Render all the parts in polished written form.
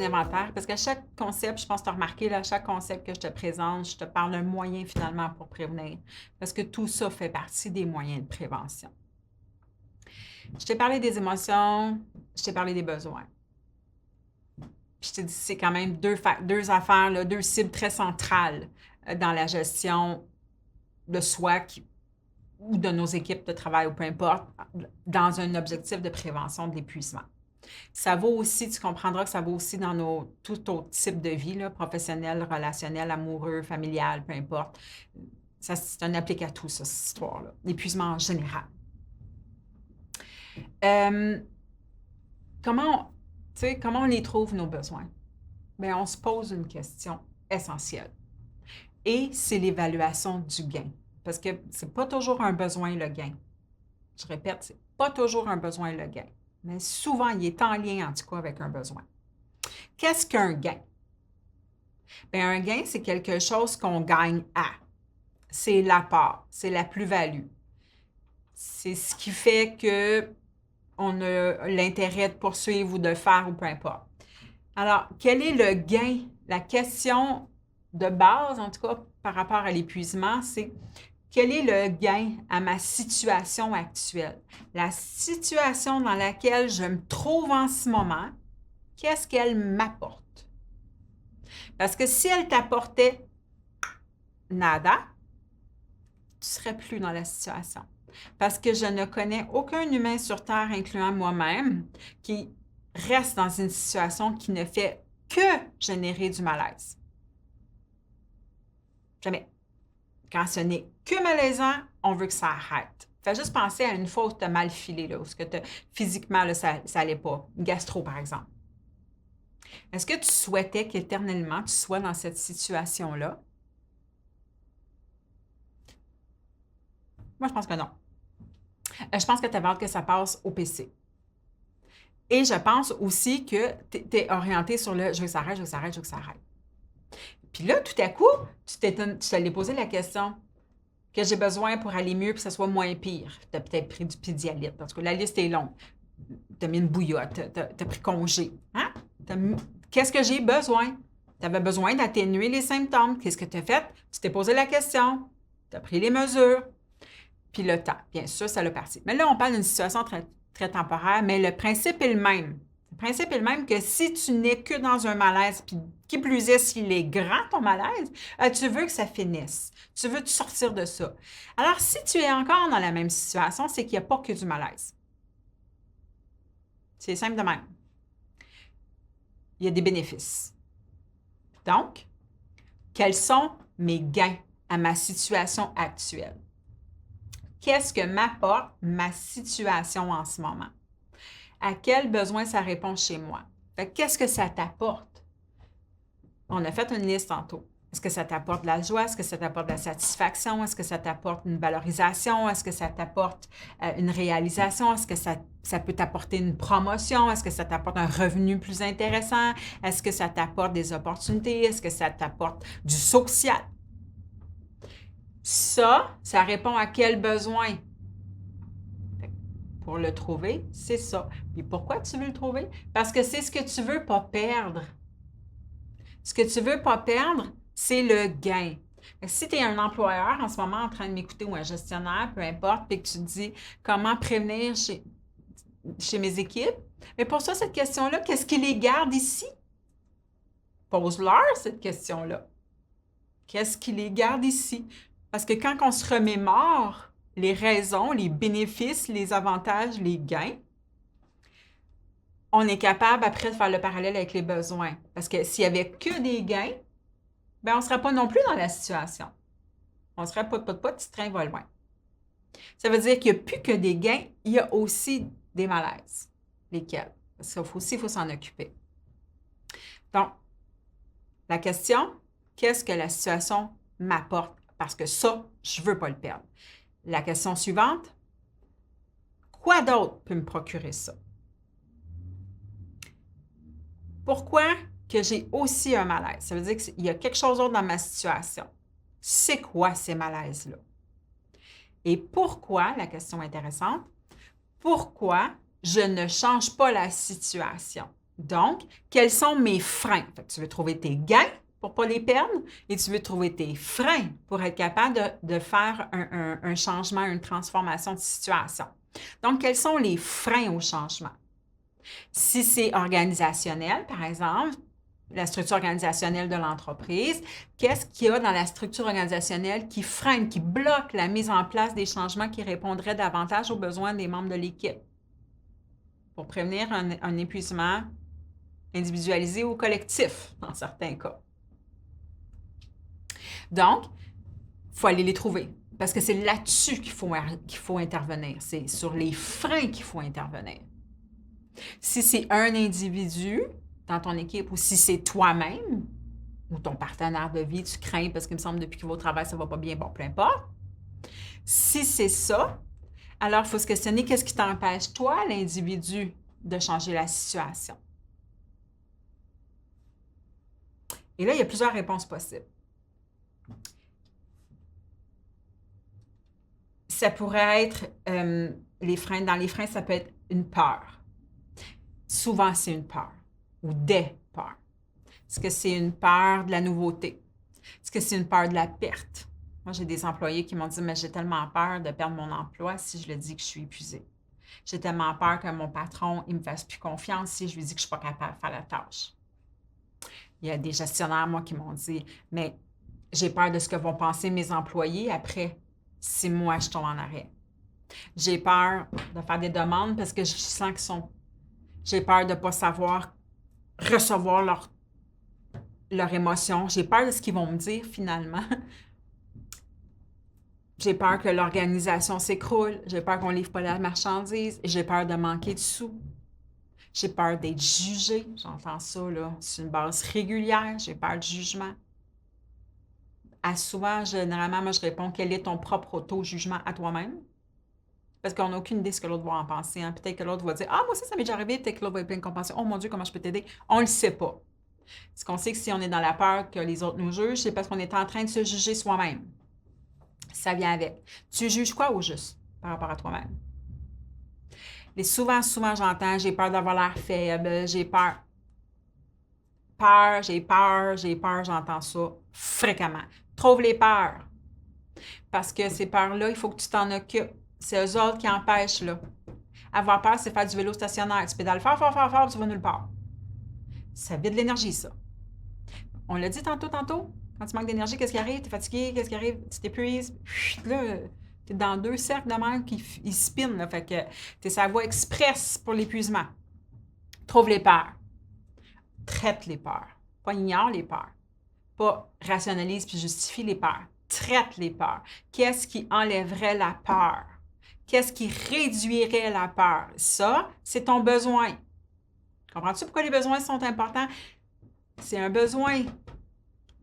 inventaire, parce qu'à chaque concept, je pense que tu as remarqué, là, à chaque concept que je te présente, je te parle d'un moyen finalement pour prévenir, parce que tout ça fait partie des moyens de prévention. Je t'ai parlé des émotions, je t'ai parlé des besoins. Puis je t'ai dit, c'est quand même deux affaires, là, deux cibles très centrales dans la gestion de soi ou de nos équipes de travail ou peu importe, dans un objectif de prévention de l'épuisement. Ça vaut aussi, tu comprendras que ça vaut aussi dans tout autre type de vie, là, professionnel, relationnel, amoureux, familial, peu importe. Ça, c'est un applique à tout, ça, cette histoire-là. L'épuisement en général. Comment on les trouve, nos besoins? Bien, on se pose une question essentielle. Et c'est l'évaluation du gain. Parce que c'est pas toujours un besoin, le gain. Je répète, c'est pas toujours un besoin, le gain. Mais souvent, il est en lien, en tout cas, avec un besoin. Qu'est-ce qu'un gain? Bien, un gain, c'est quelque chose qu'on gagne à. C'est l'apport, c'est la plus-value. C'est ce qui fait qu'on a l'intérêt de poursuivre ou de faire ou peu importe. Alors, quel est le gain? La question de base, en tout cas, par rapport à l'épuisement, c'est quel est le gain à ma situation actuelle? La situation dans laquelle je me trouve en ce moment, qu'est-ce qu'elle m'apporte? Parce que si elle t'apportait nada, tu ne serais plus dans la situation. Parce que je ne connais aucun humain sur Terre, incluant moi-même, qui reste dans une situation qui ne fait que générer du malaise. Jamais. Quand ce n'est que malaisant, on veut que ça arrête. Fais juste penser à une fois où tu as mal filé, là, où physiquement, là, ça n'allait pas. Une gastro, par exemple. Est-ce que tu souhaitais qu'éternellement tu sois dans cette situation-là? Moi, je pense que non. Je pense que tu avais hâte que ça passe au PC. Et je pense aussi que tu es orienté sur le « je veux que ça arrête, je veux que ça arrête, je veux que ça arrête ». Puis là, tout à coup, tu t'allais poser la question que j'ai besoin pour aller mieux et que ça soit moins pire. Tu as peut-être pris du Pédialyte, parce que la liste est longue. Tu as mis une bouillotte, tu as pris congé. Hein? Qu'est-ce que j'ai besoin? Tu avais besoin d'atténuer les symptômes. Qu'est-ce que tu as fait? Tu t'es posé la question. Tu as pris les mesures. Puis le temps, bien sûr, ça l'a parti. Mais là, on parle d'une situation très, très temporaire, mais le principe est le même. Le principe est le même que si tu n'es que dans un malaise, puis qui plus est, s'il est grand, ton malaise, tu veux que ça finisse. Tu veux te sortir de ça. Alors, si tu es encore dans la même situation, c'est qu'il n'y a pas que du malaise. C'est simple de même. Il y a des bénéfices. Donc, quels sont mes gains à ma situation actuelle? Qu'est-ce que m'apporte ma situation en ce moment? À quel besoin ça répond chez moi? Qu'est-ce que ça t'apporte? On a fait une liste tantôt. Est-ce que ça t'apporte de la joie? Est-ce que ça t'apporte de la satisfaction? Est-ce que ça t'apporte une valorisation? Est-ce que ça t'apporte une réalisation? Est-ce que ça peut t'apporter une promotion? Est-ce que ça t'apporte un revenu plus intéressant? Est-ce que ça t'apporte des opportunités? Est-ce que ça t'apporte du social? Ça répond à quel besoin? Pour le trouver, c'est ça. Puis pourquoi tu veux le trouver? Parce que c'est ce que tu veux pas perdre. Ce que tu veux pas perdre, c'est le gain. Si tu es un employeur en ce moment en train de m'écouter ou un gestionnaire, peu importe, puis que tu te dis comment prévenir chez mes équipes, mais pour ça, cette question-là, qu'est-ce qui les garde ici? Pose-leur cette question-là. Qu'est-ce qui les garde ici? Parce que quand on se remémore les raisons, les bénéfices, les avantages, les gains, on est capable après de faire le parallèle avec les besoins. Parce que s'il n'y avait que des gains, bien, on ne serait pas non plus dans la situation. On serait pas, petit train va loin. Ça veut dire qu'il n'y a plus que des gains, il y a aussi des malaises. Lesquels? Parce qu'il faut s'en occuper. Donc, la question, qu'est-ce que la situation m'apporte? Parce que ça, je ne veux pas le perdre. La question suivante, quoi d'autre peut me procurer ça? Pourquoi que j'ai aussi un malaise? Ça veut dire qu'il y a quelque chose d'autre dans ma situation. C'est quoi ces malaises-là? Et pourquoi, la question intéressante, pourquoi je ne change pas la situation? Donc, quels sont mes freins? Fait que tu veux trouver tes gains pour ne pas les perdre et tu veux trouver tes freins pour être capable de faire un changement, une transformation de situation. Donc, quels sont les freins au changement? Si c'est organisationnel, par exemple, la structure organisationnelle de l'entreprise, qu'est-ce qu'il y a dans la structure organisationnelle qui freine, qui bloque la mise en place des changements qui répondraient davantage aux besoins des membres de l'équipe pour prévenir un épuisement individualisé ou collectif dans certains cas. Donc, il faut aller les trouver parce que c'est là-dessus qu'il faut intervenir. C'est sur les freins qu'il faut intervenir. Si c'est un individu dans ton équipe ou si c'est toi-même ou ton partenaire de vie, tu crains parce qu'il me semble depuis qu'il va au travail, ça ne va pas bien, bon, peu importe. Si c'est ça, alors il faut se questionner qu'est-ce qui t'empêche, toi, l'individu, de changer la situation. Et là, il y a plusieurs réponses possibles. Ça pourrait être, les freins, dans les freins, ça peut être une peur. Souvent, c'est une peur ou des peurs. Est-ce que c'est une peur de la nouveauté? Est-ce que c'est une peur de la perte? Moi, j'ai des employés qui m'ont dit, mais j'ai tellement peur de perdre mon emploi si je le dis que je suis épuisée. J'ai tellement peur que mon patron ne me fasse plus confiance si je lui dis que je ne suis pas capable de faire la tâche. Il y a des gestionnaires, moi, qui m'ont dit, mais j'ai peur de ce que vont penser mes employés après si moi, je tombe en arrêt. J'ai peur de faire des demandes parce que je sens qu'ils sont... J'ai peur de ne pas savoir recevoir leur émotion. J'ai peur de ce qu'ils vont me dire finalement. J'ai peur que l'organisation s'écroule. J'ai peur qu'on ne livre pas la marchandise. J'ai peur de manquer de sous. J'ai peur d'être jugée. J'entends ça là, sur une base régulière. J'ai peur du jugement. Souvent, généralement, moi, je réponds quel est ton propre auto-jugement à toi-même? Parce qu'on n'a aucune idée de ce que l'autre va en penser. Hein. Peut-être que l'autre va dire ah, moi aussi, ça m'est déjà arrivé. Peut-être que l'autre va être plein de compassion. Oh mon Dieu, comment je peux t'aider? On ne le sait pas. Ce qu'on sait que si on est dans la peur que les autres nous jugent, c'est parce qu'on est en train de se juger soi-même. Ça vient avec. Tu juges quoi au juste par rapport à toi-même? Et souvent, j'entends j'ai peur d'avoir l'air faible, j'ai peur. J'ai peur, j'entends ça fréquemment. Trouve les peurs. Parce que ces peurs-là, il faut que tu t'en occupes. C'est eux autres qui empêchent, là. Avoir peur, c'est faire du vélo stationnaire. Tu pédales fort, fort, fort, fort, puis tu vas nulle part. Ça vide l'énergie, ça. On l'a dit tantôt. Quand tu manques d'énergie, qu'est-ce qui arrive? Tu es fatigué, qu'est-ce qui arrive? Tu t'épuises. Là, tu es dans 2 cercles de même qui spinent. Là, fait que tu es sur la voie express pour l'épuisement. Trouve les peurs. Traite les peurs. Pas ignore les peurs. Pas rationalise puis justifie les peurs. Traite les peurs. Qu'est-ce qui enlèverait la peur? Qu'est-ce qui réduirait la peur? Ça, c'est ton besoin. Comprends-tu pourquoi les besoins sont importants? C'est un besoin.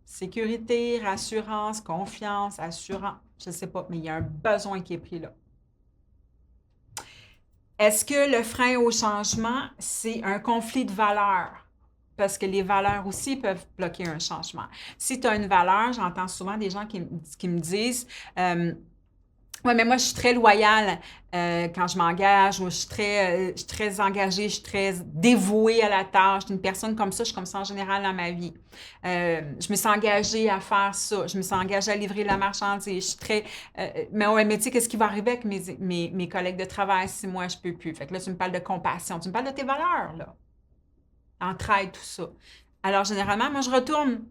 Sécurité, rassurance, confiance, assurance, je ne sais pas, mais il y a un besoin qui est pris là. Est-ce que le frein au changement, c'est un conflit de valeurs? Parce que les valeurs aussi peuvent bloquer un changement. Si tu as une valeur, j'entends souvent des gens qui me disent oui, mais moi, je suis très loyale quand je m'engage, ou je suis très engagée, je suis très dévouée à la tâche. Je suis une personne comme ça, je suis comme ça en général dans ma vie. Je me suis engagée à faire ça, je me suis engagée à livrer la marchandise. Je suis très... mais ouais, mais tu sais, qu'est-ce qui va arriver avec mes collègues de travail si moi, je ne peux plus? Fait que là, tu me parles de compassion, tu me parles de tes valeurs, là. Entraide, tout ça. Alors, généralement, moi, je retourne.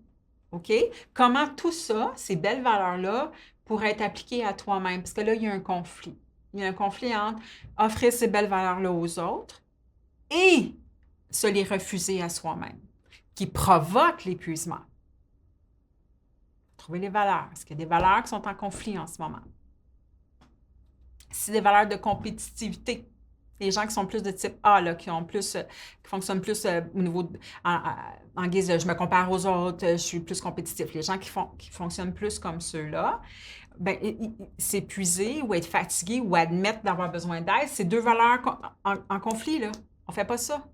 OK? Comment tout ça, ces belles valeurs-là, pourraient être appliquées à toi-même? Parce que là, il y a un conflit. Il y a un conflit entre offrir ces belles valeurs-là aux autres et se les refuser à soi-même, qui provoque l'épuisement. Trouver les valeurs. Est-ce qu'il y a des valeurs qui sont en conflit en ce moment? Si des valeurs de compétitivité, les gens qui sont plus de type A, là, qui fonctionnent plus au niveau en guise de je me compare aux autres, je suis plus compétitif. Les gens qui fonctionnent plus comme ceux-là, ben, s'épuiser ou être fatigué ou admettre d'avoir besoin d'aide, c'est 2 valeurs en conflit, là. On ne fait pas ça.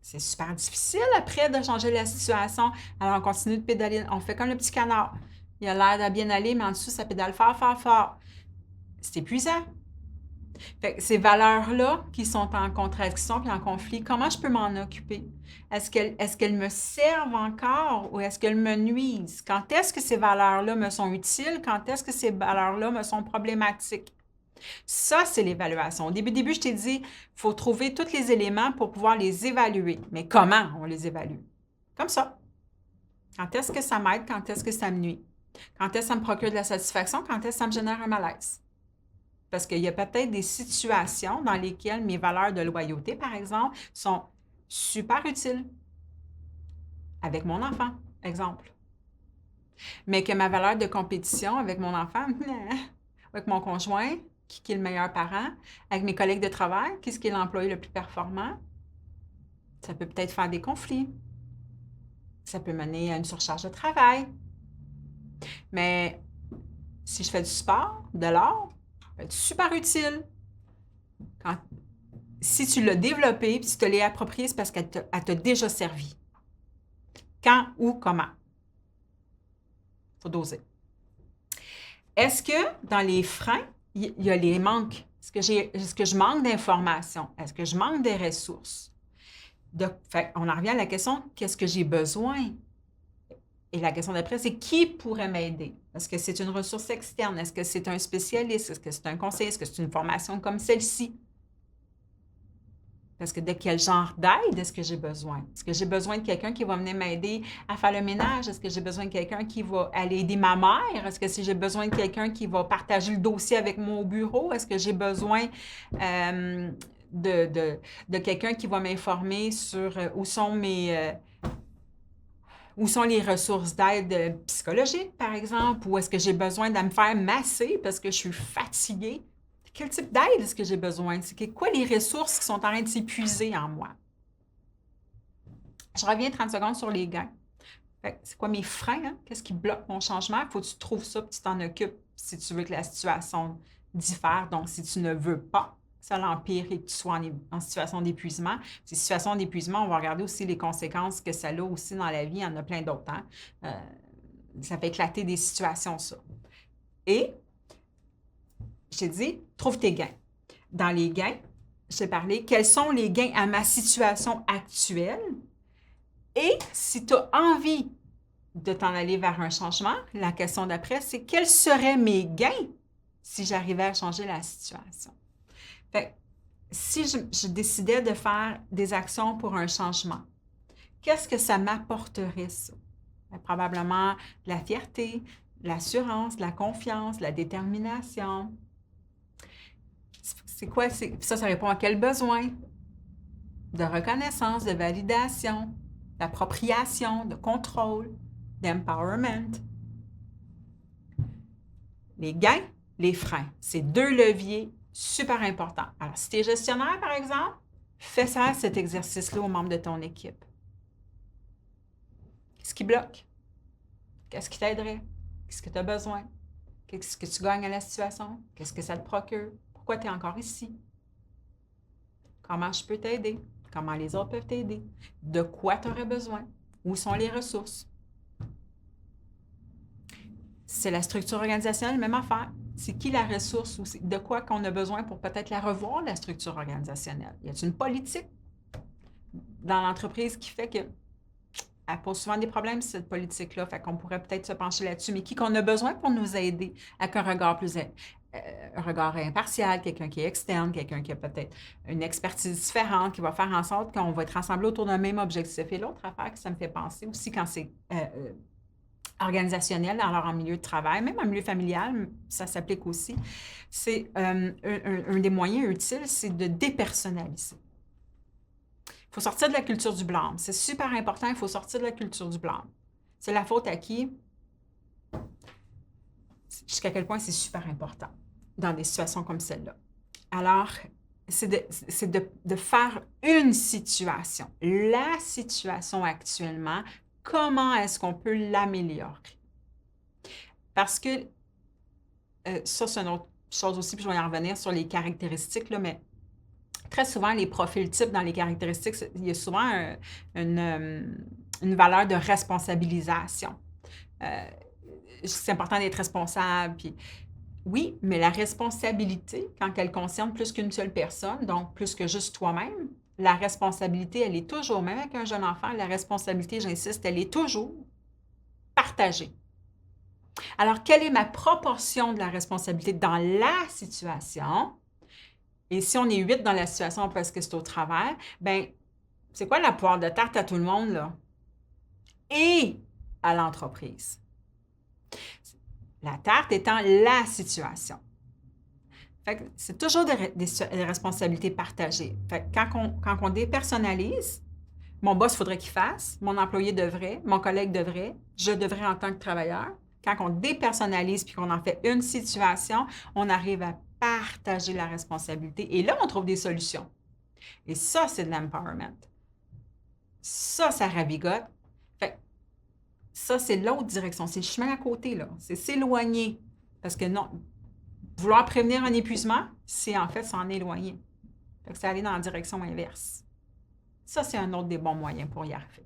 C'est super difficile après de changer la situation. Alors, on continue de pédaler. On fait comme le petit canard. Il a l'air de bien aller, mais en dessous, ça pédale fort, fort, fort. C'est épuisant. Fait que ces valeurs-là qui sont en contradiction puis en conflit, comment je peux m'en occuper? Est-ce qu'elles me servent encore ou est-ce qu'elles me nuisent? Quand est-ce que ces valeurs-là me sont utiles? Quand est-ce que ces valeurs-là me sont problématiques? Ça, c'est l'évaluation. Au début, je t'ai dit, il faut trouver tous les éléments pour pouvoir les évaluer. Mais comment on les évalue? Comme ça. Quand est-ce que ça m'aide? Quand est-ce que ça me nuit? Quand est-ce que ça me procure de la satisfaction? Quand est-ce que ça me génère un malaise? Parce qu'il y a peut-être des situations dans lesquelles mes valeurs de loyauté, par exemple, sont super utiles avec mon enfant, exemple. Mais que ma valeur de compétition avec mon enfant, avec mon conjoint, qui est le meilleur parent, avec mes collègues de travail, qui est l'employé le plus performant, ça peut peut-être faire des conflits. Ça peut mener à une surcharge de travail. Mais si je fais du sport, de l'art, ça peut être super utile. Si tu l'as développé, puis tu te l'es approprié, c'est parce qu'elle t'a déjà servi. Quand, où, comment? Il faut doser. Est-ce que dans les freins, il y a les manques? Est-ce que je manque d'informations? Est-ce que je manque des ressources? On en revient à la question, qu'est-ce que j'ai besoin? Et la question d'après, c'est qui pourrait m'aider? Est-ce que c'est une ressource externe? Est-ce que c'est un spécialiste? Est-ce que c'est un conseiller? Est-ce que c'est une formation comme celle-ci? Parce que de quel genre d'aide est-ce que j'ai besoin? Est-ce que j'ai besoin de quelqu'un qui va venir m'aider à faire le ménage? Est-ce que j'ai besoin de quelqu'un qui va aller aider ma mère? Est-ce que si j'ai besoin de quelqu'un qui va partager le dossier avec moi au bureau? Est-ce que j'ai besoin de quelqu'un qui va m'informer sur où sont les ressources d'aide psychologique, par exemple? Ou est-ce que j'ai besoin de me faire masser parce que je suis fatiguée? Quel type d'aide est-ce que j'ai besoin? C'est quoi les ressources qui sont en train de s'épuiser en moi? Je reviens 30 secondes sur les gains. C'est quoi mes freins? Hein? Qu'est-ce qui bloque mon changement? Il faut que tu trouves ça et tu t'en occupes si tu veux que la situation diffère. Donc, si tu ne veux pas que ça l'empire et que tu sois en situation d'épuisement. Ces situations d'épuisement, on va regarder aussi les conséquences que ça a aussi dans la vie. Il y en a plein d'autres. Hein? Ça fait éclater des situations, ça. Et je t'ai dit, trouve tes gains. Dans les gains, je t'ai parlé, quels sont les gains à ma situation actuelle? Et si tu as envie de t'en aller vers un changement, la question d'après, c'est quels seraient mes gains si j'arrivais à changer la situation? Fait, si je décidais de faire des actions pour un changement, qu'est-ce que ça m'apporterait, ça? Probablement de la fierté, de l'assurance, de la confiance, de la détermination. C'est quoi? Ça répond à quel besoin? De reconnaissance, de validation, d'appropriation, de contrôle, d'empowerment. Les gains, les freins. C'est deux leviers super importants. Alors, si tu es gestionnaire, par exemple, fais ça, cet exercice-là aux membres de ton équipe. Qu'est-ce qui bloque? Qu'est-ce qui t'aiderait? Qu'est-ce que tu as besoin? Qu'est-ce que tu gagnes à la situation? Qu'est-ce que ça te procure? Pourquoi tu es encore ici? Comment je peux t'aider? Comment les autres peuvent t'aider? De quoi tu aurais besoin? Où sont les ressources? C'est la structure organisationnelle, même affaire. C'est qui la ressource ou de quoi qu'on a besoin pour peut-être la revoir, la structure organisationnelle? Y a-t-il une politique dans l'entreprise qui fait qu'elle pose souvent des problèmes, cette politique-là? Fait qu'on pourrait peut-être se pencher là-dessus. Mais qui qu'on a besoin pour nous aider avec un regard impartial, quelqu'un qui est externe, quelqu'un qui a peut-être une expertise différente, qui va faire en sorte qu'on va être rassemblés autour d'un même objectif. Et l'autre affaire que ça me fait penser aussi quand c'est organisationnel, alors en milieu de travail, même en milieu familial, ça s'applique aussi, c'est un des moyens utiles, c'est de dépersonnaliser. Il faut sortir de la culture du blâme. C'est super important, il faut sortir de la culture du blâme. C'est la faute à qui? Jusqu'à quel point c'est super important dans des situations comme celle-là. Alors, c'est de faire une situation, la situation actuellement, comment est-ce qu'on peut l'améliorer? Parce que ça, c'est une autre chose aussi, puis je vais y en revenir sur les caractéristiques, là, mais très souvent, les profils types dans les caractéristiques, il y a souvent une valeur de responsabilisation. C'est important d'être responsable, puis Oui, mais la responsabilité, quand elle concerne plus qu'une seule personne, donc plus que juste toi-même, la responsabilité, elle est toujours, même avec un jeune enfant, la responsabilité, j'insiste, elle est toujours partagée. Alors, quelle est ma proportion de la responsabilité dans la situation? Et si on est 8 dans la situation parce que c'est au travers, bien, c'est quoi la poire de tarte à tout le monde, là? Et à l'entreprise. La tarte étant la situation. Fait que c'est toujours des responsabilités partagées. Fait que quand on dépersonnalise, mon boss, il faudrait qu'il fasse, mon employé devrait, mon collègue devrait, je devrais en tant que travailleur. Quand on dépersonnalise puis qu'on en fait une situation, on arrive à partager la responsabilité. Et là, on trouve des solutions. Et ça, c'est de l'empowerment. Ça ravigote. Fait que ça, c'est l'autre direction. C'est le chemin à côté, là. C'est s'éloigner. Parce que non, vouloir prévenir un épuisement, c'est en fait s'en éloigner. Fait que c'est aller dans la direction inverse. Ça, c'est un autre des bons moyens pour y arriver.